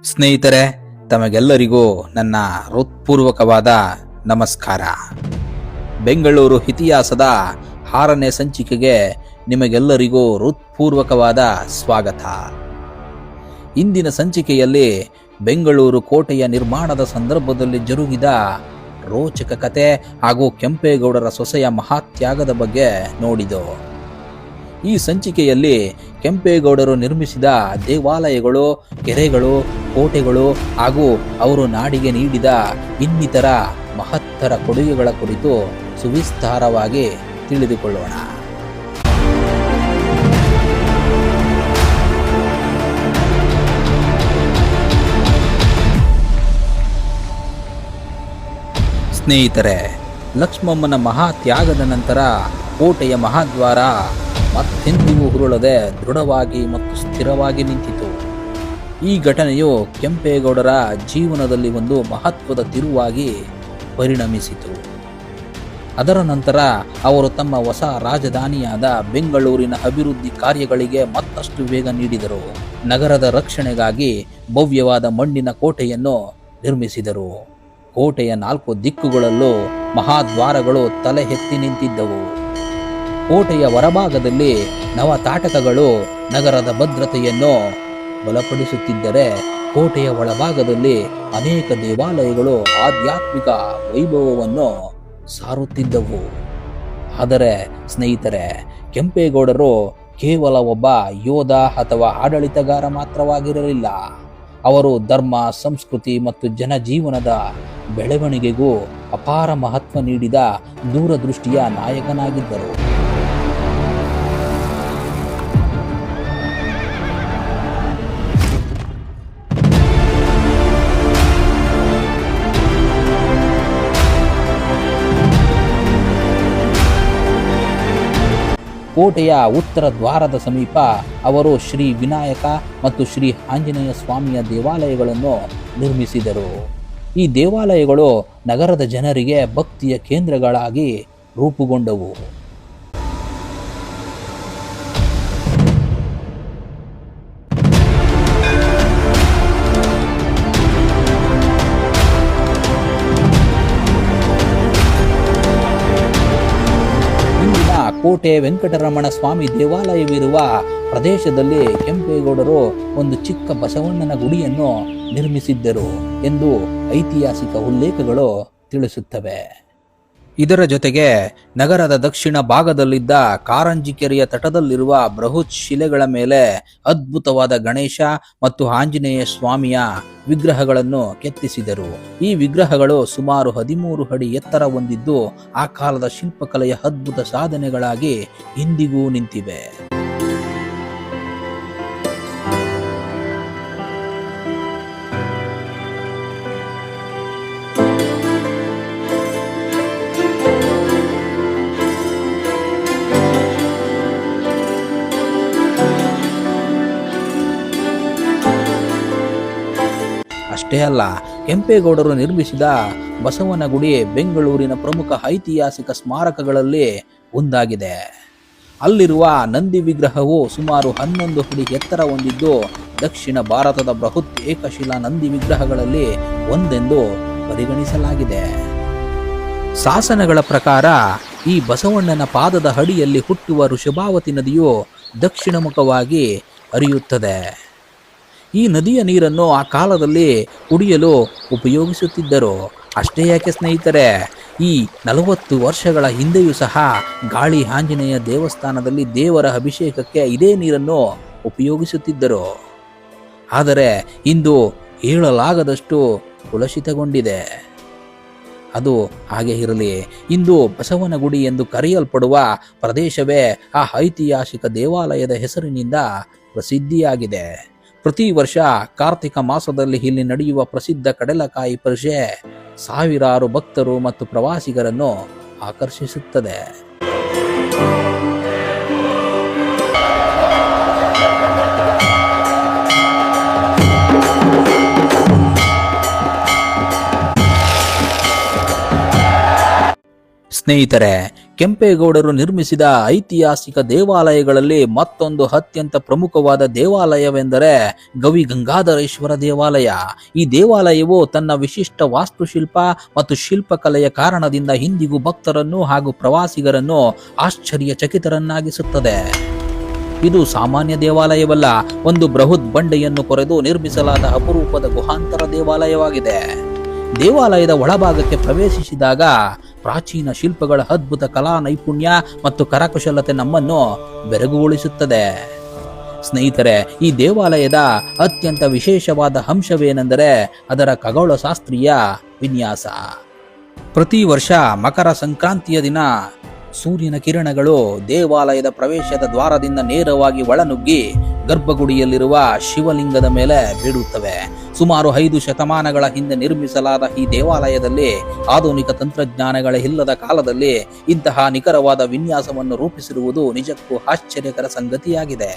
ಸ್ನೇಹಿತರೆ, ತಮಗೆಲ್ಲರಿಗೂ ನನ್ನ ಹೃತ್ಪೂರ್ವಕವಾದ ನಮಸ್ಕಾರ. ಬೆಂಗಳೂರು ಇತಿಹಾಸದ 6ನೇ ಸಂಚಿಕೆಗೆ ನಿಮಗೆಲ್ಲರಿಗೂ ಹೃತ್ಪೂರ್ವಕವಾದ ಸ್ವಾಗತ. ಇಂದಿನ ಸಂಚಿಕೆಯಲ್ಲಿ ಬೆಂಗಳೂರು ಕೋಟೆಯ ನಿರ್ಮಾಣದ ಸಂದರ್ಭದಲ್ಲಿ ಜರುಗಿದ ರೋಚಕ ಕತೆ ಹಾಗೂ ಕೆಂಪೇಗೌಡರ ಸೊಸೆಯ ಮಹಾತ್ಯಾಗದ ಬಗ್ಗೆ ನೋಡಿದೆವು. ಈ ಸಂಚಿಕೆಯಲ್ಲಿ ಕೆಂಪೇಗೌಡರು ನಿರ್ಮಿಸಿದ ದೇವಾಲಯಗಳು, ಕೆರೆಗಳು, ಕೋಟೆಗಳು ಹಾಗೂ ಅವರು ನಾಡಿಗೆ ನೀಡಿದ ಇನ್ನಿತರ ಮಹತ್ತರ ಕೊಡುಗೆಗಳ ಕುರಿತು ಸುವಿಸ್ತಾರವಾಗಿ ತಿಳಿದುಕೊಳ್ಳೋಣ. ಸ್ನೇಹಿತರೆ, ಲಕ್ಷ್ಮಮ್ಮನ ಮಹಾತ್ಯಾಗದ ನಂತರ ಕೋಟೆಯ ಮಹಾದ್ವಾರ ಮತ್ತೆಂದಿಗೂ ಉರುಳದೆ ದೃಢವಾಗಿ ಮತ್ತು ಸ್ಥಿರವಾಗಿ ನಿಂತಿತು. ಈ ಘಟನೆಯು ಕೆಂಪೇಗೌಡರ ಜೀವನದಲ್ಲಿ ಒಂದು ಮಹತ್ವದ ತಿರುವಾಗಿ ಪರಿಣಮಿಸಿತು. ಅದರ ನಂತರ ಅವರು ತಮ್ಮ ಹೊಸ ರಾಜಧಾನಿಯಾದ ಬೆಂಗಳೂರಿನ ಅಭಿವೃದ್ಧಿ ಕಾರ್ಯಗಳಿಗೆ ಮತ್ತಷ್ಟು ವೇಗ ನೀಡಿದರು. ನಗರದ ರಕ್ಷಣೆಗಾಗಿ ಭವ್ಯವಾದ ಮಣ್ಣಿನ ಕೋಟೆಯನ್ನು ನಿರ್ಮಿಸಿದರು. ಕೋಟೆಯ 4 ದಿಕ್ಕುಗಳಲ್ಲೂ ಮಹಾದ್ವಾರಗಳು ತಲೆ ಎತ್ತಿ ನಿಂತಿದ್ದವು. ಕೋಟೆಯ ಹೊರಭಾಗದಲ್ಲಿ ನವತಾಟಕಗಳು ನಗರದ ಭದ್ರತೆಯನ್ನು ಬಲಪಡಿಸುತ್ತಿದ್ದರೆ, ಕೋಟೆಯ ಒಳಭಾಗದಲ್ಲಿ ಅನೇಕ ದೇವಾಲಯಗಳು ಆಧ್ಯಾತ್ಮಿಕ ವೈಭವವನ್ನು ಸಾರುತ್ತಿದ್ದವು. ಆದರೆ ಸ್ನೇಹಿತರೆ, ಕೆಂಪೇಗೌಡರು ಕೇವಲ ಒಬ್ಬ ಯೋಧ ಅಥವಾ ಆಡಳಿತಗಾರ ಮಾತ್ರವಾಗಿರಲಿಲ್ಲ. ಅವರು ಧರ್ಮ, ಸಂಸ್ಕೃತಿ ಮತ್ತು ಜನಜೀವನದ ಬೆಳವಣಿಗೆಗೂ ಅಪಾರ ಮಹತ್ವ ನೀಡಿದ ದೂರದೃಷ್ಟಿಯ ನಾಯಕನಾಗಿದ್ದರು. ಕೋಟೆಯ ಉತ್ತರ ದ್ವಾರದ ಸಮೀಪ ಅವರು ಶ್ರೀ ವಿನಾಯಕ ಮತ್ತು ಶ್ರೀ ಆಂಜನೇಯ ಸ್ವಾಮಿಯ ದೇವಾಲಯಗಳನ್ನು ನಿರ್ಮಿಸಿದರು. ಈ ದೇವಾಲಯಗಳು ನಗರದ ಜನರಿಗೆ ಭಕ್ತಿಯ ಕೇಂದ್ರಗಳಾಗಿ ರೂಪುಗೊಂಡವು. ಕೋಟೆ ವೆಂಕಟರಮಣ ಸ್ವಾಮಿ ದೇವಾಲಯವಿರುವ ಪ್ರದೇಶದಲ್ಲಿ ಕೆಂಪೇಗೌಡರು ಒಂದು ಚಿಕ್ಕ ಬಸವಣ್ಣನ ಗುಡಿಯನ್ನು ನಿರ್ಮಿಸಿದ್ದರು ಎಂದು ಐತಿಹಾಸಿಕ ಉಲ್ಲೇಖಗಳು ತಿಳಿಸುತ್ತವೆ. ಇದರ ಜೊತೆಗೆ ನಗರದ ದಕ್ಷಿಣ ಭಾಗದಲ್ಲಿದ್ದ ಕಾರಂಜಿ ಕೆರೆಯ ತಟದಲ್ಲಿರುವ ಬೃಹತ್ ಶಿಲೆಗಳ ಮೇಲೆ ಅದ್ಭುತವಾದ ಗಣೇಶ ಮತ್ತು ಆಂಜನೇಯ ಸ್ವಾಮಿಯ ವಿಗ್ರಹಗಳನ್ನು ಕೆತ್ತಿಸಿದರು. ಈ ವಿಗ್ರಹಗಳು ಸುಮಾರು 13 ಅಡಿ ಎತ್ತರ ಹೊಂದಿದ್ದು, ಆ ಕಾಲದ ಶಿಲ್ಪಕಲೆಯ ಅದ್ಭುತ ಸಾಧನೆಗಳಾಗಿ ಇಂದಿಗೂ ನಿಂತಿವೆ. ಅಷ್ಟೇ ಅಲ್ಲ, ಕೆಂಪೇಗೌಡರು ನಿರ್ಮಿಸಿದ ಬಸವನ ಗುಡಿ ಬೆಂಗಳೂರಿನ ಪ್ರಮುಖ ಐತಿಹಾಸಿಕ ಸ್ಮಾರಕಗಳಲ್ಲಿ ಒಂದಾಗಿದೆ. ಅಲ್ಲಿರುವ ನಂದಿ ವಿಗ್ರಹವು ಸುಮಾರು 11 ಅಡಿ ಎತ್ತರ ಹೊಂದಿದ್ದು, ದಕ್ಷಿಣ ಭಾರತದ ಬೃಹತ್ ಏಕಶಿಲಾ ನಂದಿ ವಿಗ್ರಹಗಳಲ್ಲಿ ಒಂದೆಂದು ಪರಿಗಣಿಸಲಾಗಿದೆ. ಶಾಸನಗಳ ಪ್ರಕಾರ ಈ ಬಸವಣ್ಣನ ಪಾದದ ಅಡಿಯಲ್ಲಿ ಹುಟ್ಟುವ ವೃಷಭಾವತಿ ನದಿಯು ದಕ್ಷಿಣ ಮುಖವಾಗಿ ಹರಿಯುತ್ತದೆ. ಈ ನದಿಯ ನೀರನ್ನು ಆ ಕಾಲದಲ್ಲಿ ಕುಡಿಯಲು ಉಪಯೋಗಿಸುತ್ತಿದ್ದರು. ಅಷ್ಟೇ ಯಾಕೆ ಸ್ನೇಹಿತರೆ, ಈ 40 ವರ್ಷಗಳ ಹಿಂದೆಯೂ ಸಹ ಗಾಳಿ ಆಂಜನೇಯ ದೇವಸ್ಥಾನದಲ್ಲಿ ದೇವರ ಅಭಿಷೇಕಕ್ಕೆ ಇದೇ ನೀರನ್ನು ಉಪಯೋಗಿಸುತ್ತಿದ್ದರು. ಆದರೆ ಇಂದು ಹೇಳಲಾಗದಷ್ಟು ಕಲುಷಿತಗೊಂಡಿದೆ. ಅದು ಹಾಗೆ ಇರಲಿ, ಇಂದು ಬಸವನ ಗುಡಿ ಎಂದು ಕರೆಯಲ್ಪಡುವ ಪ್ರದೇಶವೇ ಆ ಐತಿಹಾಸಿಕ ದೇವಾಲಯದ ಹೆಸರಿನಿಂದ ಪ್ರಸಿದ್ಧಿಯಾಗಿದೆ. ಪ್ರತಿ ವರ್ಷ ಕಾರ್ತಿಕ ಮಾಸದಲ್ಲಿ ಇಲ್ಲಿ ನಡೆಯುವ ಪ್ರಸಿದ್ಧ ಕಡಲಕಾಯಿ ಪರಿಷೆ ಸಾವಿರಾರು ಭಕ್ತರು ಮತ್ತು ಪ್ರವಾಸಿಗರನ್ನು ಆಕರ್ಷಿಸುತ್ತದೆ. ಸ್ನೇಹಿತರೆ, ಕೆಂಪೇಗೌಡರು ನಿರ್ಮಿಸಿದ ಐತಿಹಾಸಿಕ ದೇವಾಲಯಗಳಲ್ಲಿ ಮತ್ತೊಂದು ಅತ್ಯಂತ ಪ್ರಮುಖವಾದ ದೇವಾಲಯವೆಂದರೆ ಗವಿ ಗಂಗಾಧರೇಶ್ವರ ದೇವಾಲಯ. ಈ ದೇವಾಲಯವು ತನ್ನ ವಿಶಿಷ್ಟ ವಾಸ್ತುಶಿಲ್ಪ ಮತ್ತು ಶಿಲ್ಪಕಲೆಯ ಕಾರಣದಿಂದ ಇಂದಿಗೂ ಭಕ್ತರನ್ನು ಹಾಗೂ ಪ್ರವಾಸಿಗರನ್ನು ಆಶ್ಚರ್ಯಚಕಿತರನ್ನಾಗಿಸುತ್ತದೆ. ಇದು ಸಾಮಾನ್ಯ ದೇವಾಲಯವಲ್ಲ, ಒಂದು ಬೃಹತ್ ಬಂಡೆಯನ್ನು ಕೊರೆದು ನಿರ್ಮಿಸಲಾದ ಅಪರೂಪದ ಗುಹಾಂತರ ದೇವಾಲಯವಾಗಿದೆ. ದೇವಾಲಯದ ಒಳಭಾಗಕ್ಕೆ ಪ್ರವೇಶಿಸಿದಾಗ ಪ್ರಾಚೀನ ಶಿಲ್ಪಗಳ ಅದ್ಭುತ ಕಲಾ ನೈಪುಣ್ಯ ಮತ್ತು ಕರಕುಶಲತೆ ನಮ್ಮನ್ನು ಬೆರಗುಗೊಳಿಸುತ್ತದೆ. ಸ್ನೇಹಿತರೆ, ಈ ದೇವಾಲಯದ ಅತ್ಯಂತ ವಿಶೇಷವಾದ ಅಂಶವೇನೆಂದರೆ ಅದರ ಖಗೋಳಶಾಸ್ತ್ರೀಯ ವಿನ್ಯಾಸ. ಪ್ರತಿ ವರ್ಷ ಮಕರ ಸಂಕ್ರಾಂತಿಯ ದಿನ ಸೂರ್ಯನ ಕಿರಣಗಳು ದೇವಾಲಯದ ಪ್ರವೇಶದ ದ್ವಾರದಿಂದ ನೇರವಾಗಿ ಒಳನುಗ್ಗಿ ಗರ್ಭಗುಡಿಯಲ್ಲಿರುವ ಶಿವಲಿಂಗದ ಮೇಲೆ ಬೀಳುತ್ತವೆ. ಸುಮಾರು 5 ಶತಮಾನಗಳ ಹಿಂದೆ ನಿರ್ಮಿಸಲಾದ ಈ ದೇವಾಲಯದಲ್ಲಿ ಆಧುನಿಕ ತಂತ್ರಜ್ಞಾನಗಳ ಇಲ್ಲದ ಕಾಲದಲ್ಲಿ ಇಂತಹ ನಿಖರವಾದ ವಿನ್ಯಾಸವನ್ನು ರೂಪಿಸಿರುವುದು ನಿಜಕ್ಕೂ ಆಶ್ಚರ್ಯಕರ ಸಂಗತಿಯಾಗಿದೆ.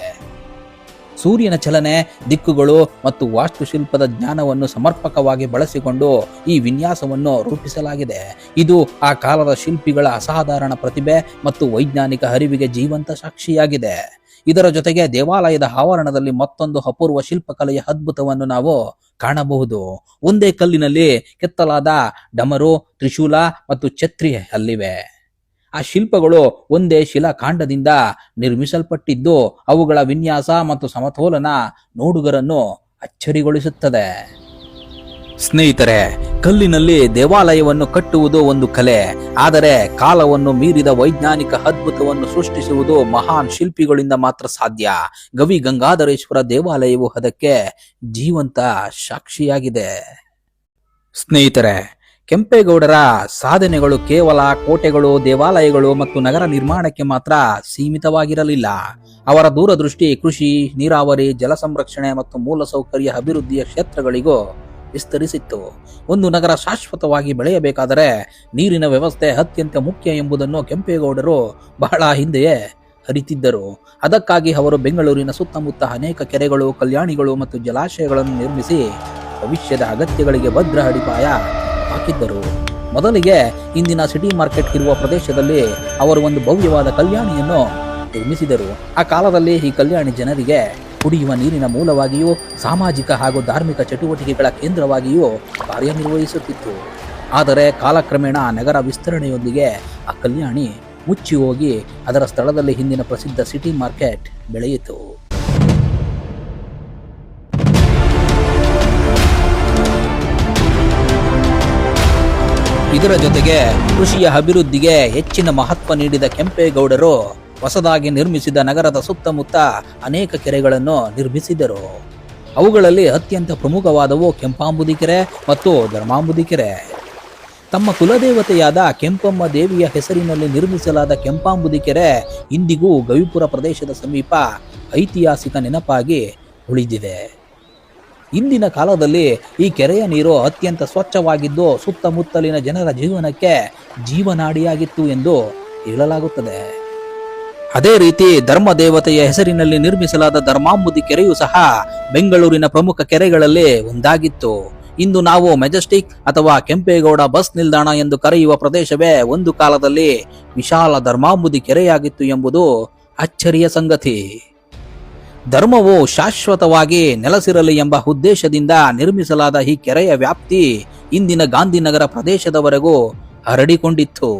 ಸೂರ್ಯನ ಚಲನೆ, ದಿಕ್ಕುಗಳು ಮತ್ತು ವಾಸ್ತುಶಿಲ್ಪದ ಜ್ಞಾನವನ್ನು ಸಮರ್ಪಕವಾಗಿ ಬಳಸಿಕೊಂಡು ಈ ವಿನ್ಯಾಸವನ್ನು ರೂಪಿಸಲಾಗಿದೆ. ಇದು ಆ ಕಾಲದ ಶಿಲ್ಪಿಗಳ ಅಸಾಧಾರಣ ಪ್ರತಿಭೆ ಮತ್ತು ವೈಜ್ಞಾನಿಕ ಅರಿವಿಗೆ ಜೀವಂತ ಸಾಕ್ಷಿಯಾಗಿದೆ. ಇದರ ಜೊತೆಗೆ ದೇವಾಲಯದ ಆವರಣದಲ್ಲಿ ಮತ್ತೊಂದು ಅಪೂರ್ವ ಶಿಲ್ಪಕಲೆಯ ಅದ್ಭುತವನ್ನು ನಾವು ಕಾಣಬಹುದು. ಒಂದೇ ಕಲ್ಲಿನಲ್ಲಿ ಕೆತ್ತಲಾದ ಡಮರು, ತ್ರಿಶೂಲ ಮತ್ತು ಛತ್ರಿ ಅಲ್ಲಿವೆ. ಆ ಶಿಲ್ಪಗಳು ಒಂದೇ ಶಿಲಾಖಂಡದಿಂದ ನಿರ್ಮಿಸಲ್ಪಟ್ಟಿದ್ದು ಅವುಗಳ ವಿನ್ಯಾಸ ಮತ್ತು ಸಮತೋಲನ ನೋಡುಗರನ್ನು ಅಚ್ಚರಿಗೊಳಿಸುತ್ತದೆ. ಸ್ನೇಹಿತರೆ, ಕಲ್ಲಿನಲ್ಲಿ ದೇವಾಲಯವನ್ನು ಕಟ್ಟುವುದು ಒಂದು ಕಲೆ, ಆದರೆ ಕಾಲವನ್ನು ಮೀರಿದ ವೈಜ್ಞಾನಿಕ ಅದ್ಭುತವನ್ನು ಸೃಷ್ಟಿಸುವುದು ಮಹಾನ್ ಶಿಲ್ಪಿಗಳಿಂದ ಮಾತ್ರ ಸಾಧ್ಯ. ಗವಿ ಗಂಗಾಧರೇಶ್ವರ ದೇವಾಲಯವು ಅದಕ್ಕೆ ಜೀವಂತ ಸಾಕ್ಷಿಯಾಗಿದೆ. ಸ್ನೇಹಿತರೆ, ಕೆಂಪೇಗೌಡರ ಸಾಧನೆಗಳು ಕೇವಲ ಕೋಟೆಗಳು, ದೇವಾಲಯಗಳು ಮತ್ತು ನಗರ ನಿರ್ಮಾಣಕ್ಕೆ ಮಾತ್ರ ಸೀಮಿತವಾಗಿರಲಿಲ್ಲ. ಅವರ ದೂರದೃಷ್ಟಿ ಕೃಷಿ, ನೀರಾವರಿ, ಜಲ ಸಂರಕ್ಷಣೆ ಮತ್ತು ಮೂಲಸೌಕರ್ಯ ಅಭಿವೃದ್ಧಿಯ ಕ್ಷೇತ್ರಗಳಿಗೂ ವಿಸ್ತರಿಸಿತ್ತು. ಒಂದು ನಗರ ಶಾಶ್ವತವಾಗಿ ಬೆಳೆಯಬೇಕಾದರೆ ನೀರಿನ ವ್ಯವಸ್ಥೆ ಅತ್ಯಂತ ಮುಖ್ಯ ಎಂಬುದನ್ನು ಕೆಂಪೇಗೌಡರು ಬಹಳ ಹಿಂದೆಯೇ ಅರಿತಿದ್ದರು. ಅದಕ್ಕಾಗಿ ಅವರು ಬೆಂಗಳೂರಿನ ಸುತ್ತಮುತ್ತ ಅನೇಕ ಕೆರೆಗಳು, ಕಲ್ಯಾಣಿಗಳು ಮತ್ತು ಜಲಾಶಯಗಳನ್ನು ನಿರ್ಮಿಸಿ ಭವಿಷ್ಯದ ಅಗತ್ಯಗಳಿಗೆ ಭದ್ರ ಅಡಿಪಾಯ ಹಾಕಿದ್ದರು. ಮೊದಲಿಗೆ ಇಂದಿನ ಸಿಟಿ ಮಾರ್ಕೆಟ್ ಇರುವ ಪ್ರದೇಶದಲ್ಲಿ ಅವರು ಒಂದು ಭವ್ಯವಾದ ಕಲ್ಯಾಣಿಯನ್ನು ನಿರ್ಮಿಸಿದರು. ಆ ಕಾಲದಲ್ಲಿ ಈ ಕಲ್ಯಾಣಿ ಜನರಿಗೆ ಕುಡಿಯುವ ನೀರಿನ ಮೂಲವಾಗಿಯೂ ಸಾಮಾಜಿಕ ಹಾಗೂ ಧಾರ್ಮಿಕ ಚಟುವಟಿಕೆಗಳ ಕೇಂದ್ರವಾಗಿಯೂ ಕಾರ್ಯನಿರ್ವಹಿಸುತ್ತಿತ್ತು. ಆದರೆ ಕಾಲಕ್ರಮೇಣ ನಗರ ವಿಸ್ತರಣೆಯೊಂದಿಗೆ ಆ ಕಲ್ಯಾಣಿ ಮುಚ್ಚಿ ಹೋಗಿ ಅದರ ಸ್ಥಳದಲ್ಲಿ ಹಿಂದಿನ ಪ್ರಸಿದ್ಧ ಸಿಟಿ ಮಾರ್ಕೆಟ್ ಬೆಳೆಯಿತು. ಇದರ ಜೊತೆಗೆ ಕೃಷಿಯ ಅಭಿವೃದ್ಧಿಗೆ ಹೆಚ್ಚಿನ ಮಹತ್ವ ನೀಡಿದ ಕೆಂಪೇಗೌಡರು ಹೊಸದಾಗಿ ನಿರ್ಮಿಸಿದ ನಗರದ ಸುತ್ತಮುತ್ತ ಅನೇಕ ಕೆರೆಗಳನ್ನು ನಿರ್ಮಿಸಿದರು. ಅವುಗಳಲ್ಲಿ ಅತ್ಯಂತ ಪ್ರಮುಖವಾದವು ಕೆಂಪಾಂಬುದಿ ಕೆರೆ ಮತ್ತು ಧರ್ಮಾಂಬುದಿ ಕೆರೆ. ತಮ್ಮ ಕುಲದೇವತೆಯಾದ ಕೆಂಪಮ್ಮ ದೇವಿಯ ಹೆಸರಿನಲ್ಲಿ ನಿರ್ಮಿಸಲಾದ ಕೆಂಪಾಂಬುದಿ ಕೆರೆ ಇಂದಿಗೂ ಗವಿಪುರ ಪ್ರದೇಶದ ಸಮೀಪ ಐತಿಹಾಸಿಕ ನೆನಪಾಗಿ ಉಳಿದಿದೆ. ಇಂದಿನ ಕಾಲದಲ್ಲಿ ಈ ಕೆರೆಯ ನೀರು ಅತ್ಯಂತ ಸ್ವಚ್ಛವಾಗಿದ್ದು ಸುತ್ತಮುತ್ತಲಿನ ಜನರ ಜೀವನಕ್ಕೆ ಜೀವನಾಡಿಯಾಗಿತ್ತು ಎಂದು ಹೇಳಲಾಗುತ್ತದೆ. ಅದೇ ರೀತಿ ಧರ್ಮ ದೇವತೆಯ ಹೆಸರಿನಲ್ಲಿ ನಿರ್ಮಿಸಲಾದ ಧರ್ಮಾಂಬುದಿ ಕೆರೆಯೂ ಸಹ ಬೆಂಗಳೂರಿನ ಪ್ರಮುಖ ಕೆರೆಗಳಲ್ಲಿ ಒಂದಾಗಿತ್ತು. ಇಂದು ನಾವು ಮೆಜೆಸ್ಟಿಕ್ ಅಥವಾ ಕೆಂಪೇಗೌಡ ಬಸ್ ನಿಲ್ದಾಣ ಎಂದು ಕರೆಯುವ ಪ್ರದೇಶವೇ ಒಂದು ಕಾಲದಲ್ಲಿ ವಿಶಾಲ ಧರ್ಮಾಂಬುದಿ ಕೆರೆಯಾಗಿತ್ತು ಎಂಬುದು ಅಚ್ಚರಿಯ ಸಂಗತಿ. ಧರ್ಮವು ಶಾಶ್ವತವಾಗಿ ನೆಲೆಸಿರಲಿ ಎಂಬ ಉದ್ದೇಶದಿಂದ ನಿರ್ಮಿಸಲಾದ ಈ ಕೆರೆಯ ವ್ಯಾಪ್ತಿ ಇಂದಿನ ಗಾಂಧಿನಗರ ಪ್ರದೇಶದವರೆಗೂ ಹರಡಿಕೊಂಡಿತ್ತು.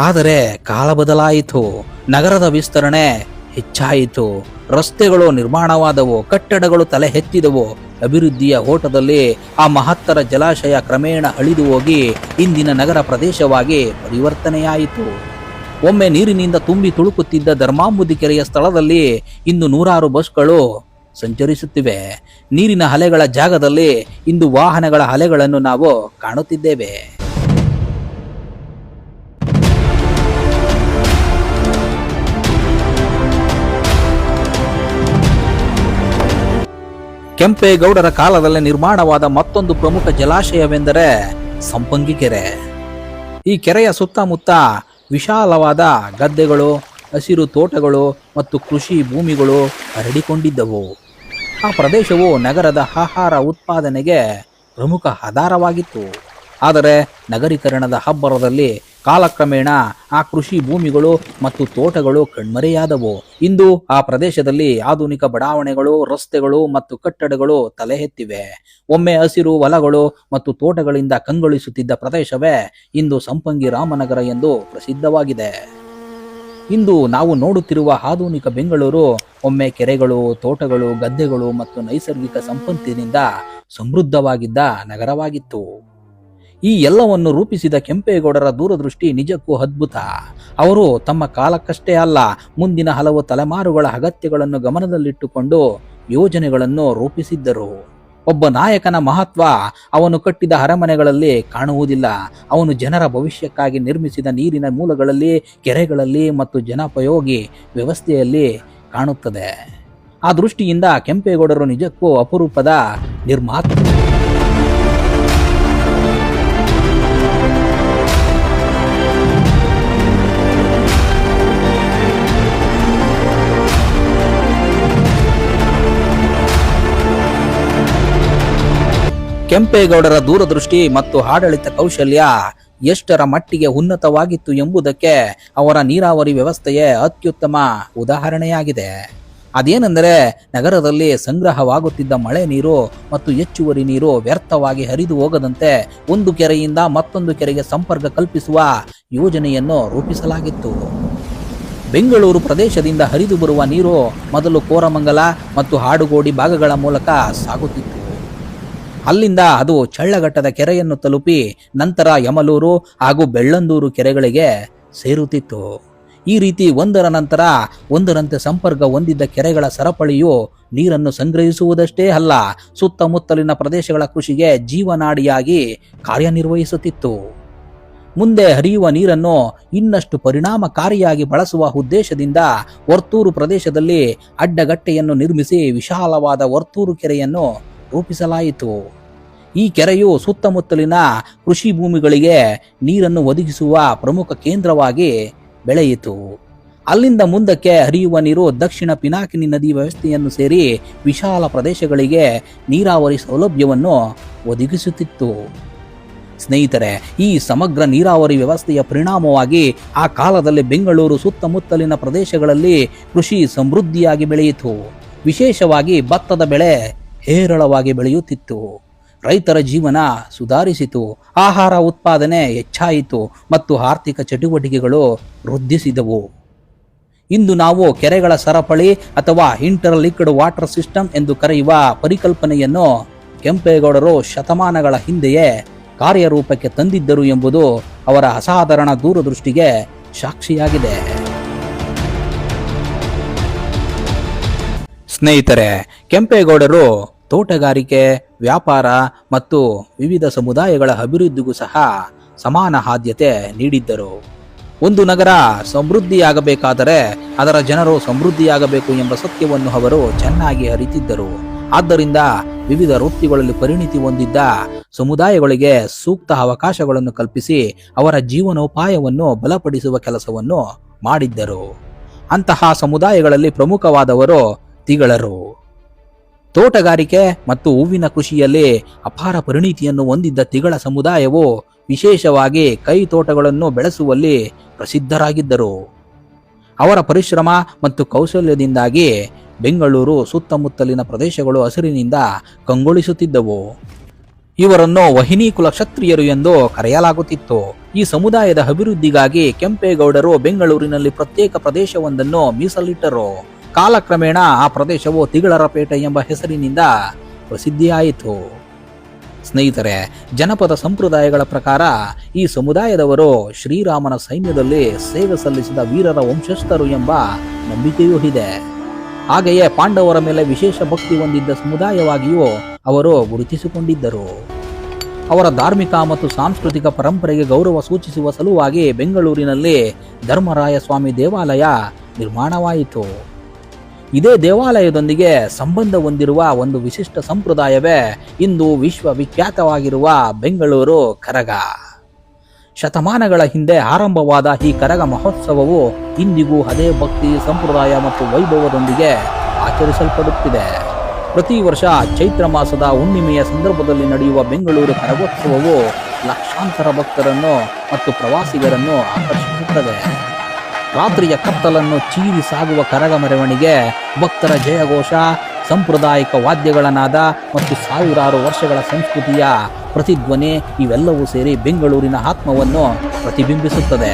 ಆದರೆ ಕಾಲ ಬದಲಾಯಿತು, ನಗರದ ವಿಸ್ತರಣೆ ಹೆಚ್ಚಾಯಿತು, ರಸ್ತೆಗಳು ನಿರ್ಮಾಣವಾದವು, ಕಟ್ಟಡಗಳು ತಲೆ ಎತ್ತಿದವು. ಅಭಿವೃದ್ಧಿಯ ಓಟದಲ್ಲಿ ಆ ಮಹತ್ತರ ಜಲಾಶಯ ಕ್ರಮೇಣ ಅಳಿದು ಹೋಗಿ ಇಂದಿನ ನಗರ ಪ್ರದೇಶವಾಗಿ ಪರಿವರ್ತನೆಯಾಯಿತು. ಒಮ್ಮೆ ನೀರಿನಿಂದ ತುಂಬಿ ತುಳುಕುತ್ತಿದ್ದ ಧರ್ಮಾಂಬುದಿ ಕೆರೆಯ ಸ್ಥಳದಲ್ಲಿ ಇಂದು 100 ಬಸ್ಗಳು ಸಂಚರಿಸುತ್ತಿವೆ. ನೀರಿನ ಅಲೆಗಳ ಜಾಗದಲ್ಲಿ ಇಂದು ವಾಹನಗಳ ಅಲೆಗಳನ್ನು ನಾವು ಕಾಣುತ್ತಿದ್ದೇವೆ. ಕೆಂಪೇಗೌಡರ ಕಾಲದಲ್ಲಿ ನಿರ್ಮಾಣವಾದ ಮತ್ತೊಂದು ಪ್ರಮುಖ ಜಲಾಶಯವೆಂದರೆ ಸಂಪಂಗಿ ಕೆರೆ. ಈ ಕೆರೆಯ ಸುತ್ತಮುತ್ತ ವಿಶಾಲವಾದ ಗದ್ದೆಗಳು, ಹಸಿರು ತೋಟಗಳು ಮತ್ತು ಕೃಷಿ ಭೂಮಿಗಳು ಹರಡಿಕೊಂಡಿದ್ದವು. ಆ ಪ್ರದೇಶವು ನಗರದ ಆಹಾರ ಉತ್ಪಾದನೆಗೆ ಪ್ರಮುಖ ಆಧಾರವಾಗಿತ್ತು. ಆದರೆ ನಗರೀಕರಣದ ಹಬ್ಬರದಲ್ಲಿ ಕಾಲಕ್ರಮೇಣ ಆ ಕೃಷಿ ಭೂಮಿಗಳು ಮತ್ತು ತೋಟಗಳು ಕಣ್ಮರೆಯಾದವು. ಇಂದು ಆ ಪ್ರದೇಶದಲ್ಲಿ ಆಧುನಿಕ ಬಡಾವಣೆಗಳು, ರಸ್ತೆಗಳು ಮತ್ತು ಕಟ್ಟಡಗಳು ತಲೆ ಎತ್ತಿವೆ. ಒಮ್ಮೆ ಹಸಿರು ಹೊಲಗಳು ಮತ್ತು ತೋಟಗಳಿಂದ ಕಂಗೊಳಿಸುತ್ತಿದ್ದ ಪ್ರದೇಶವೇ ಇಂದು ಸಂಪಂಗಿ ರಾಮನಗರ ಎಂದು ಪ್ರಸಿದ್ಧವಾಗಿದೆ. ಇಂದು ನಾವು ನೋಡುತ್ತಿರುವ ಆಧುನಿಕ ಬೆಂಗಳೂರು ಒಮ್ಮೆ ಕೆರೆಗಳು, ತೋಟಗಳು, ಗದ್ದೆಗಳು ಮತ್ತು ನೈಸರ್ಗಿಕ ಸಂಪತ್ತಿನಿಂದ ಸಮೃದ್ಧವಾಗಿದ್ದ ನಗರವಾಗಿತ್ತು. ಈ ಎಲ್ಲವನ್ನು ರೂಪಿಸಿದ ಕೆಂಪೇಗೌಡರ ದೂರದೃಷ್ಟಿ ನಿಜಕ್ಕೂ ಅದ್ಭುತ. ಅವರು ತಮ್ಮ ಕಾಲಕ್ಕಷ್ಟೇ ಅಲ್ಲ, ಮುಂದಿನ ಹಲವು ತಲೆಮಾರುಗಳ ಅಗತ್ಯಗಳನ್ನು ಗಮನದಲ್ಲಿಟ್ಟುಕೊಂಡು ಯೋಜನೆಗಳನ್ನು ರೂಪಿಸಿದ್ದರು. ಒಬ್ಬ ನಾಯಕನ ಮಹತ್ವ ಅವನು ಕಟ್ಟಿದ ಅರಮನೆಗಳಲ್ಲಿ ಕಾಣುವುದಿಲ್ಲ, ಅವನು ಜನರ ಭವಿಷ್ಯಕ್ಕಾಗಿ ನಿರ್ಮಿಸಿದ ನೀರಿನ ಮೂಲಗಳಲ್ಲಿ, ಕೆರೆಗಳಲ್ಲಿ ಮತ್ತು ಜನೋಪಯೋಗಿ ವ್ಯವಸ್ಥೆಯಲ್ಲಿ ಕಾಣುತ್ತದೆ. ಆ ದೃಷ್ಟಿಯಿಂದ ಕೆಂಪೇಗೌಡರು ನಿಜಕ್ಕೂ ಅಪರೂಪದ ನಿರ್ಮಾತೃ. ಕೆಂಪೇಗೌಡರ ದೂರದೃಷ್ಟಿ ಮತ್ತು ಆಡಳಿತ ಕೌಶಲ್ಯ ಎಷ್ಟರ ಮಟ್ಟಿಗೆ ಉನ್ನತವಾಗಿತ್ತು ಎಂಬುದಕ್ಕೆ ಅವರ ನೀರಾವರಿ ವ್ಯವಸ್ಥೆಯೇ ಅತ್ಯುತ್ತಮ ಉದಾಹರಣೆಯಾಗಿದೆ. ಅದೇನೆಂದರೆ, ನಗರದಲ್ಲಿ ಸಂಗ್ರಹವಾಗುತ್ತಿದ್ದ ಮಳೆ ನೀರು ಮತ್ತು ಹೆಚ್ಚುವರಿ ನೀರು ವ್ಯರ್ಥವಾಗಿ ಹರಿದು ಹೋಗದಂತೆ ಒಂದು ಕೆರೆಯಿಂದ ಮತ್ತೊಂದು ಕೆರೆಗೆ ಸಂಪರ್ಕ ಕಲ್ಪಿಸುವ ಯೋಜನೆಯನ್ನು ರೂಪಿಸಲಾಗಿತ್ತು. ಬೆಂಗಳೂರು ಪ್ರದೇಶದಿಂದ ಹರಿದು ಬರುವ ನೀರು ಮೊದಲು ಕೋರಮಂಗಲ ಮತ್ತು ಹಾಡುಗೋಡಿ ಭಾಗಗಳ ಮೂಲಕ ಸಾಗುತ್ತಿತ್ತು. ಅಲ್ಲಿಂದ ಅದು ಚಳ್ಳಘಟ್ಟದ ಕೆರೆಯನ್ನು ತಲುಪಿ ನಂತರ ಯಮಲೂರು ಹಾಗೂ ಬೆಳ್ಳಂದೂರು ಕೆರೆಗಳಿಗೆ ಸೇರುತ್ತಿತ್ತು. ಈ ರೀತಿ ಒಂದರ ನಂತರ ಒಂದರಂತೆ ಸಂಪರ್ಕ ಹೊಂದಿದ್ದ ಕೆರೆಗಳ ಸರಪಳಿಯು ನೀರನ್ನು ಸಂಗ್ರಹಿಸುವುದಷ್ಟೇ ಅಲ್ಲ, ಸುತ್ತಮುತ್ತಲಿನ ಪ್ರದೇಶಗಳ ಕೃಷಿಗೆ ಜೀವನಾಡಿಯಾಗಿ ಕಾರ್ಯನಿರ್ವಹಿಸುತ್ತಿತ್ತು. ಮುಂದೆ ಹರಿಯುವ ನೀರನ್ನು ಇನ್ನಷ್ಟು ಪರಿಣಾಮಕಾರಿಯಾಗಿ ಬಳಸುವ ಉದ್ದೇಶದಿಂದ ವರ್ತೂರು ಪ್ರದೇಶದಲ್ಲಿ ಅಡ್ಡಗಟ್ಟೆಯನ್ನು ನಿರ್ಮಿಸಿ ವಿಶಾಲವಾದ ವರ್ತೂರು ಕೆರೆಯನ್ನು ರೂಪಿಸಲಾಯಿತು. ಈ ಕೆರೆಯು ಸುತ್ತಮುತ್ತಲಿನ ಕೃಷಿ ಭೂಮಿಗಳಿಗೆ ನೀರನ್ನು ಒದಗಿಸುವ ಪ್ರಮುಖ ಕೇಂದ್ರವಾಗಿ ಬೆಳೆಯಿತು. ಅಲ್ಲಿಂದ ಮುಂದಕ್ಕೆ ಹರಿಯುವ ನೀರು ದಕ್ಷಿಣ ಪಿನಾಕಿನಿ ನದಿ ವ್ಯವಸ್ಥೆಯನ್ನು ಸೇರಿ ವಿಶಾಲ ಪ್ರದೇಶಗಳಿಗೆ ನೀರಾವರಿ ಸೌಲಭ್ಯವನ್ನು ಒದಗಿಸುತ್ತಿತ್ತು. ಸ್ನೇಹಿತರೆ, ಈ ಸಮಗ್ರ ನೀರಾವರಿ ವ್ಯವಸ್ಥೆಯ ಪರಿಣಾಮವಾಗಿ ಆ ಕಾಲದಲ್ಲಿ ಬೆಂಗಳೂರು ಸುತ್ತಮುತ್ತಲಿನ ಪ್ರದೇಶಗಳಲ್ಲಿ ಕೃಷಿ ಸಮೃದ್ಧಿಯಾಗಿ ಬೆಳೆಯಿತು. ವಿಶೇಷವಾಗಿ ಭತ್ತದ ಬೆಳೆ ಹೇರಳವಾಗಿ ಬೆಳೆಯುತ್ತಿತ್ತು. ರೈತರ ಜೀವನ ಸುಧಾರಿಸಿತು, ಆಹಾರ ಉತ್ಪಾದನೆ ಹೆಚ್ಚಾಯಿತು ಮತ್ತು ಆರ್ಥಿಕ ಚಟುವಟಿಕೆಗಳು ವೃದ್ಧಿಸಿದವು. ಇಂದು ನಾವು ಕೆರೆಗಳ ಸರಪಳಿ ಅಥವಾ ಇಂಟರ್ಲಿಕ್ಡ್ ವಾಟರ್ ಸಿಸ್ಟಮ್ ಎಂದು ಕರೆಯುವ ಪರಿಕಲ್ಪನೆಯನ್ನು ಕೆಂಪೇಗೌಡರು ಶತಮಾನಗಳ ಹಿಂದೆಯೇ ಕಾರ್ಯರೂಪಕ್ಕೆ ತಂದಿದ್ದರು ಎಂಬುದು ಅವರ ಅಸಾಧಾರಣ ದೂರದೃಷ್ಟಿಗೆ ಸಾಕ್ಷಿಯಾಗಿದೆ. ಸ್ನೇಹಿತರೆ, ಕೆಂಪೇಗೌಡರು ತೋಟಗಾರಿಕೆ, ವ್ಯಾಪಾರ ಮತ್ತು ವಿವಿಧ ಸಮುದಾಯಗಳ ಅಭಿವೃದ್ಧಿಗೂ ಸಹ ಸಮಾನ ಆದ್ಯತೆ ನೀಡಿದ್ದರು. ಒಂದು ನಗರ ಸಮೃದ್ಧಿಯಾಗಬೇಕಾದರೆ ಅದರ ಜನರು ಸಮೃದ್ಧಿಯಾಗಬೇಕು ಎಂಬ ಸತ್ಯವನ್ನು ಅವರು ಚೆನ್ನಾಗಿ ಅರಿತಿದ್ದರು. ಆದ್ದರಿಂದ ವಿವಿಧ ವೃತ್ತಿಗಳಲ್ಲಿ ಪರಿಣಿತಿ ಹೊಂದಿದ್ದ ಸಮುದಾಯಗಳಿಗೆ ಸೂಕ್ತ ಅವಕಾಶಗಳನ್ನು ಕಲ್ಪಿಸಿ ಅವರ ಜೀವನೋಪಾಯವನ್ನು ಬಲಪಡಿಸುವ ಕೆಲಸವನ್ನು ಮಾಡಿದ್ದರು. ಅಂತಹ ಸಮುದಾಯಗಳಲ್ಲಿ ಪ್ರಮುಖವಾದವರು ತಿಗಳರು. ತೋಟಗಾರಿಕೆ ಮತ್ತು ಹೂವಿನ ಕೃಷಿಯಲ್ಲಿ ಅಪಾರ ಪರಿಣಿತಿಯನ್ನು ಹೊಂದಿದ್ದ ತಿಗಳ ಸಮುದಾಯವು ವಿಶೇಷವಾಗಿ ಕೈ ತೋಟಗಳನ್ನು ಬೆಳೆಸುವಲ್ಲಿ ಪ್ರಸಿದ್ಧರಾಗಿದ್ದರು. ಅವರ ಪರಿಶ್ರಮ ಮತ್ತು ಕೌಶಲ್ಯದಿಂದಾಗಿ ಬೆಂಗಳೂರು ಸುತ್ತಮುತ್ತಲಿನ ಪ್ರದೇಶಗಳು ಹಸಿರಿನಿಂದ ಕಂಗೊಳಿಸುತ್ತಿದ್ದವು. ಇವರನ್ನು ವಹಿನಿ ಕುಲ ಕ್ಷತ್ರಿಯರು ಎಂದು ಕರೆಯಲಾಗುತ್ತಿತ್ತು. ಈ ಸಮುದಾಯದ ಅಭಿವೃದ್ಧಿಗಾಗಿ ಕೆಂಪೇಗೌಡರು ಬೆಂಗಳೂರಿನಲ್ಲಿ ಪ್ರತ್ಯೇಕ ಪ್ರದೇಶವೊಂದನ್ನು ಮೀಸಲಿಟ್ಟರು. ಕಾಲಕ್ರಮೇಣ ಆ ಪ್ರದೇಶವು ತಿಗಳರಪೇಟೆ ಎಂಬ ಹೆಸರಿನಿಂದ ಪ್ರಸಿದ್ಧಿಯಾಯಿತು. ಸ್ನೇಹಿತರೆ, ಜನಪದ ಸಂಪ್ರದಾಯಗಳ ಪ್ರಕಾರ ಈ ಸಮುದಾಯದವರು ಶ್ರೀರಾಮನ ಸೈನ್ಯದಲ್ಲಿ ಸೇವೆ ಸಲ್ಲಿಸಿದ ವೀರರ ವಂಶಸ್ಥರು ಎಂಬ ನಂಬಿಕೆಯೂ ಇದೆ. ಹಾಗೆಯೇ ಪಾಂಡವರ ಮೇಲೆ ವಿಶೇಷ ಭಕ್ತಿ ಹೊಂದಿದ್ದ ಸಮುದಾಯವಾಗಿಯೂ ಅವರು ಗುರುತಿಸಿಕೊಂಡಿದ್ದರು. ಅವರ ಧಾರ್ಮಿಕ ಮತ್ತು ಸಾಂಸ್ಕೃತಿಕ ಪರಂಪರೆಗೆ ಗೌರವ ಸೂಚಿಸುವ ಸಲುವಾಗಿ ಬೆಂಗಳೂರಿನಲ್ಲಿ ಧರ್ಮರಾಯ ಸ್ವಾಮಿ ದೇವಾಲಯ ನಿರ್ಮಾಣವಾಯಿತು. ಇದೇ ದೇವಾಲಯದೊಂದಿಗೆ ಸಂಬಂಧ ಹೊಂದಿರುವ ಒಂದು ವಿಶಿಷ್ಟ ಸಂಪ್ರದಾಯವೇ ಇಂದು ವಿಶ್ವವಿಖ್ಯಾತವಾಗಿರುವ ಬೆಂಗಳೂರು ಕರಗ. ಶತಮಾನಗಳ ಹಿಂದೆ ಆರಂಭವಾದ ಈ ಕರಗ ಮಹೋತ್ಸವವು ಇಂದಿಗೂ ಅದೇ ಭಕ್ತಿ, ಸಂಪ್ರದಾಯ ಮತ್ತು ವೈಭವದೊಂದಿಗೆ ಆಚರಿಸಲ್ಪಡುತ್ತಿದೆ. ಪ್ರತಿ ವರ್ಷ ಚೈತ್ರ ಮಾಸದ ಹುಣ್ಣಿಮೆಯ ಸಂದರ್ಭದಲ್ಲಿ ನಡೆಯುವ ಬೆಂಗಳೂರು ಕರಗೋತ್ಸವವು ಲಕ್ಷಾಂತರ ಭಕ್ತರನ್ನು ಮತ್ತು ಪ್ರವಾಸಿಗರನ್ನು ಆಕರ್ಷಿಸುತ್ತದೆ. ರಾತ್ರಿಯ ಕತ್ತಲನ್ನು ಚೀರಿ ಸಾಗುವ ಕರಗ ಮೆರವಣಿಗೆ, ಭಕ್ತರ ಜಯಘೋಷ, ಸಾಂಪ್ರದಾಯಿಕ ವಾದ್ಯಗಳ ನಾದ ಮತ್ತು ಸಾವಿರಾರು ವರ್ಷಗಳ ಸಂಸ್ಕೃತಿಯ ಪ್ರತಿಧ್ವನಿ ಇವೆಲ್ಲವೂ ಸೇರಿ ಬೆಂಗಳೂರಿನ ಆತ್ಮವನ್ನು ಪ್ರತಿಬಿಂಬಿಸುತ್ತದೆ.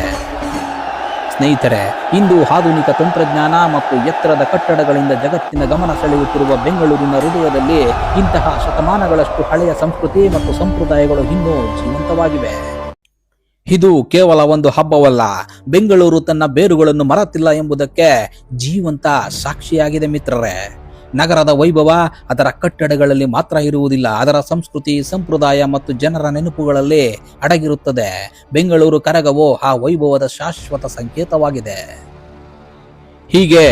ಸ್ನೇಹಿತರೆ, ಇಂದು ಆಧುನಿಕ ತಂತ್ರಜ್ಞಾನ ಮತ್ತು ಎತ್ತರದ ಕಟ್ಟಡಗಳಿಂದ ಜಗತ್ತಿನ ಗಮನ ಸೆಳೆಯುತ್ತಿರುವ ಬೆಂಗಳೂರಿನ ಹೃದಯದಲ್ಲಿ ಇಂತಹ ಶತಮಾನಗಳಷ್ಟು ಹಳೆಯ ಸಂಸ್ಕೃತಿ ಮತ್ತು ಸಂಪ್ರದಾಯಗಳು ಇನ್ನೂ ಜೀವಂತವಾಗಿವೆ. ಇದು ಕೇವಲ ಒಂದು ಹಬ್ಬವಲ್ಲ, ಬೆಂಗಳೂರು ತನ್ನ ಬೇರುಗಳನ್ನು ಮರೆತಿಲ್ಲ ಎಂಬುದಕ್ಕೆ ಜೀವಂತ ಸಾಕ್ಷಿಯಾಗಿದೆ ಮಿತ್ರರೇ. ನಗರದ ವೈಭವ ಅದರ ಕಟ್ಟಡಗಳಲ್ಲಿ ಮಾತ್ರ ಇರುವುದಿಲ್ಲ, ಅದರ ಸಂಸ್ಕೃತಿ, ಸಂಪ್ರದಾಯ ಮತ್ತು ಜನರ ನೆನಪುಗಳಲ್ಲಿ ಅಡಗಿರುತ್ತದೆ. ಬೆಂಗಳೂರು ಕರಗವು ಆ ವೈಭವದ ಶಾಶ್ವತ ಸಂಕೇತವಾಗಿದೆ. ಹೀಗೆ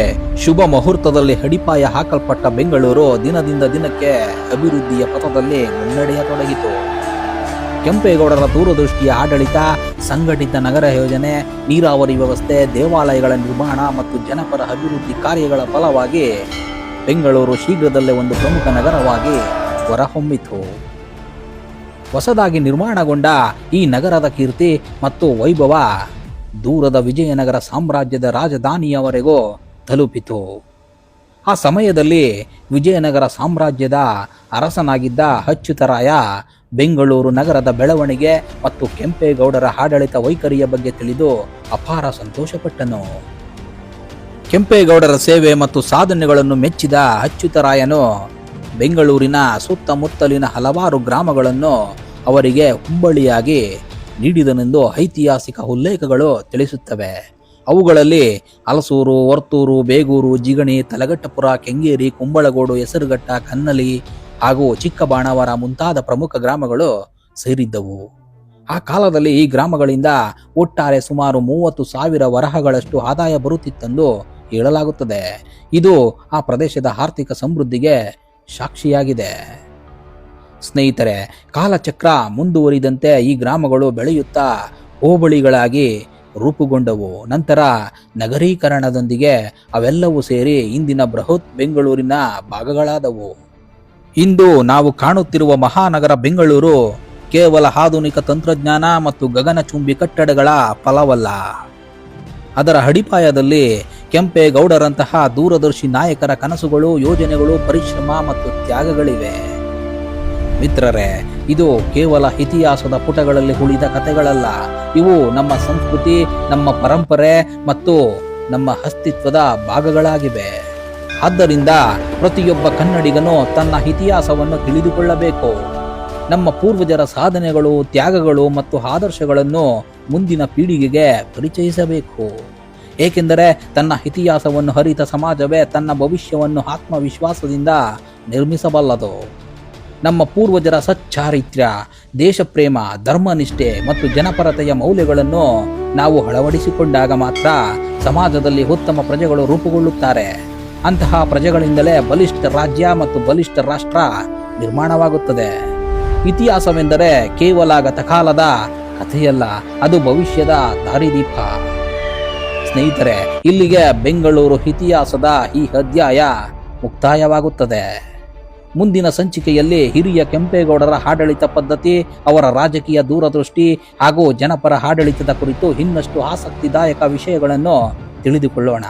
ಶುಭ ಮುಹೂರ್ತದಲ್ಲಿ ಅಡಿಪಾಯ ಹಾಕಲ್ಪಟ್ಟ ಬೆಂಗಳೂರು ದಿನದಿಂದ ದಿನಕ್ಕೆ ಅಭಿವೃದ್ಧಿಯ ಪಥದಲ್ಲಿ ಮುನ್ನಡೆಯತೊಡಗಿತು. ಕೆಂಪೇಗೌಡರ ದೂರದೃಷ್ಟಿಯ ಆಡಳಿತ, ಸಂಘಟಿತ ನಗರ ಯೋಜನೆ, ನೀರಾವರಿ ವ್ಯವಸ್ಥೆ, ದೇವಾಲಯಗಳ ನಿರ್ಮಾಣ ಮತ್ತು ಜನಪರ ಅಭಿವೃದ್ಧಿ ಕಾರ್ಯಗಳ ಫಲವಾಗಿ ಬೆಂಗಳೂರು ಶೀಘ್ರದಲ್ಲೇ ಒಂದು ಪ್ರಮುಖ ನಗರವಾಗಿ ಹೊರಹೊಮ್ಮಿತು. ಹೊಸದಾಗಿ ನಿರ್ಮಾಣಗೊಂಡ ಈ ನಗರದ ಕೀರ್ತಿ ಮತ್ತು ವೈಭವ ದೂರದ ವಿಜಯನಗರ ಸಾಮ್ರಾಜ್ಯದ ರಾಜಧಾನಿಯವರೆಗೂ ತಲುಪಿತು. ಆ ಸಮಯದಲ್ಲಿ ವಿಜಯನಗರ ಸಾಮ್ರಾಜ್ಯದ ಅರಸನಾಗಿದ್ದ ಅಚ್ಯುತರಾಯ ಬೆಂಗಳೂರು ನಗರದ ಬೆಳವಣಿಗೆ ಮತ್ತು ಕೆಂಪೇಗೌಡರ ಆಡಳಿತ ವೈಖರಿಯ ಬಗ್ಗೆ ತಿಳಿದು ಅಪಾರ ಸಂತೋಷಪಟ್ಟನು. ಕೆಂಪೇಗೌಡರ ಸೇವೆ ಮತ್ತು ಸಾಧನೆಗಳನ್ನು ಮೆಚ್ಚಿದ ಅಚ್ಯುತರಾಯನು ಬೆಂಗಳೂರಿನ ಸುತ್ತಮುತ್ತಲಿನ ಹಲವಾರು ಗ್ರಾಮಗಳನ್ನು ಅವರಿಗೆ ಹುಂಬಳಿಯಾಗಿ ನೀಡಿದನೆಂದು ಐತಿಹಾಸಿಕ ಉಲ್ಲೇಖಗಳು ತಿಳಿಸುತ್ತವೆ. ಅವುಗಳಲ್ಲಿ ಹಲಸೂರು, ವರ್ತೂರು, ಬೇಗೂರು, ಜಿಗಣಿ, ತಲಘಟ್ಟಪುರ, ಕೆಂಗೇರಿ, ಕುಂಬಳಗೋಡು, ಹೆಸರುಘಟ್ಟ, ಕನ್ನಲಿ ಹಾಗೂ ಚಿಕ್ಕಬಾಣಾವರ ಮುಂತಾದ ಪ್ರಮುಖ ಗ್ರಾಮಗಳು ಸೇರಿದ್ದವು. ಆ ಕಾಲದಲ್ಲಿ ಈ ಗ್ರಾಮಗಳಿಂದ ಒಟ್ಟಾರೆ ಸುಮಾರು 30,000 ವರಹಗಳಷ್ಟು ಆದಾಯ ಬರುತ್ತಿತ್ತೆಂದು ಹೇಳಲಾಗುತ್ತದೆ. ಇದು ಆ ಪ್ರದೇಶದ ಆರ್ಥಿಕ ಸಮೃದ್ಧಿಗೆ ಸಾಕ್ಷಿಯಾಗಿದೆ. ಸ್ನೇಹಿತರೆ, ಕಾಲಚಕ್ರ ಮುಂದುವರಿದಂತೆ ಈ ಗ್ರಾಮಗಳು ಬೆಳೆಯುತ್ತಾ ಹೋಬಳಿಗಳಾಗಿ ರೂಪುಗೊಂಡವು. ನಂತರ ನಗರೀಕರಣದೊಂದಿಗೆ ಅವೆಲ್ಲವೂ ಸೇರಿ ಇಂದಿನ ಬೃಹತ್ ಬೆಂಗಳೂರಿನ ಭಾಗಗಳಾದವು. ಇಂದು ನಾವು ಕಾಣುತ್ತಿರುವ ಮಹಾನಗರ ಬೆಂಗಳೂರು ಕೇವಲ ಆಧುನಿಕ ತಂತ್ರಜ್ಞಾನ ಮತ್ತು ಗಗನಚುಂಬಿ ಕಟ್ಟಡಗಳ ಫಲವಲ್ಲ. ಅದರ ಅಡಿಪಾಯದಲ್ಲಿ ಕೆಂಪೇಗೌಡರಂತಹ ದೂರದರ್ಶಿ ನಾಯಕರ ಕನಸುಗಳು, ಯೋಜನೆಗಳು, ಪರಿಶ್ರಮ ಮತ್ತು ತ್ಯಾಗಗಳಿವೆ. ಮಿತ್ರರೇ, ಇದು ಕೇವಲ ಇತಿಹಾಸದ ಪುಟಗಳಲ್ಲಿ ಉಳಿದ ಕಥೆಗಳಲ್ಲ. ಇವು ನಮ್ಮ ಸಂಸ್ಕೃತಿ, ನಮ್ಮ ಪರಂಪರೆ ಮತ್ತು ನಮ್ಮ ಅಸ್ತಿತ್ವದ ಭಾಗಗಳಾಗಿವೆ. ಆದ್ದರಿಂದ ಪ್ರತಿಯೊಬ್ಬ ಕನ್ನಡಿಗನು ತನ್ನ ಇತಿಹಾಸವನ್ನು ತಿಳಿದುಕೊಳ್ಳಬೇಕು. ನಮ್ಮ ಪೂರ್ವಜರ ಸಾಧನೆಗಳು, ತ್ಯಾಗಗಳು ಮತ್ತು ಆದರ್ಶಗಳನ್ನು ಮುಂದಿನ ಪೀಳಿಗೆಗೆ ಪರಿಚಯಿಸಬೇಕು. ಏಕೆಂದರೆ ತನ್ನ ಇತಿಹಾಸವನ್ನು ಅರಿತ ಸಮಾಜವೇ ತನ್ನ ಭವಿಷ್ಯವನ್ನು ಆತ್ಮವಿಶ್ವಾಸದಿಂದ ನಿರ್ಮಿಸಬಲ್ಲದು. ನಮ್ಮ ಪೂರ್ವಜರ ಸಚ್ಚಾರಿತ್ರ್ಯ, ದೇಶಪ್ರೇಮ, ಧರ್ಮನಿಷ್ಠೆ ಮತ್ತು ಜನಪರತೆಯ ಮೌಲ್ಯಗಳನ್ನು ನಾವು ಅಳವಡಿಸಿಕೊಂಡಾಗ ಮಾತ್ರ ಸಮಾಜದಲ್ಲಿ ಉತ್ತಮ ಪ್ರಜೆಗಳು ರೂಪುಗೊಳ್ಳುತ್ತಾರೆ. ಅಂತಹ ಪ್ರಜೆಗಳಿಂದಲೇ ಬಲಿಷ್ಠ ರಾಜ್ಯ ಮತ್ತು ಬಲಿಷ್ಠ ರಾಷ್ಟ್ರ ನಿರ್ಮಾಣವಾಗುತ್ತದೆ. ಇತಿಹಾಸವೆಂದರೆ ಕೇವಲ ಗತಕಾಲದ ಕಥೆಯಲ್ಲ, ಅದು ಭವಿಷ್ಯದ ದಾರಿದೀಪ. ಸ್ನೇಹಿತರೆ, ಇಲ್ಲಿಗೆ ಬೆಂಗಳೂರು ಇತಿಹಾಸದ ಈ ಅಧ್ಯಾಯ ಮುಕ್ತಾಯವಾಗುತ್ತದೆ. ಮುಂದಿನ ಸಂಚಿಕೆಯಲ್ಲಿ ಹಿರಿಯ ಕೆಂಪೇಗೌಡರ ಆಡಳಿತ ಪದ್ಧತಿ, ಅವರ ರಾಜಕೀಯ ದೂರದೃಷ್ಟಿ ಹಾಗೂ ಜನಪರ ಆಡಳಿತದ ಕುರಿತು ಇನ್ನಷ್ಟು ಆಸಕ್ತಿದಾಯಕ ವಿಷಯಗಳನ್ನು ತಿಳಿದುಕೊಳ್ಳೋಣ.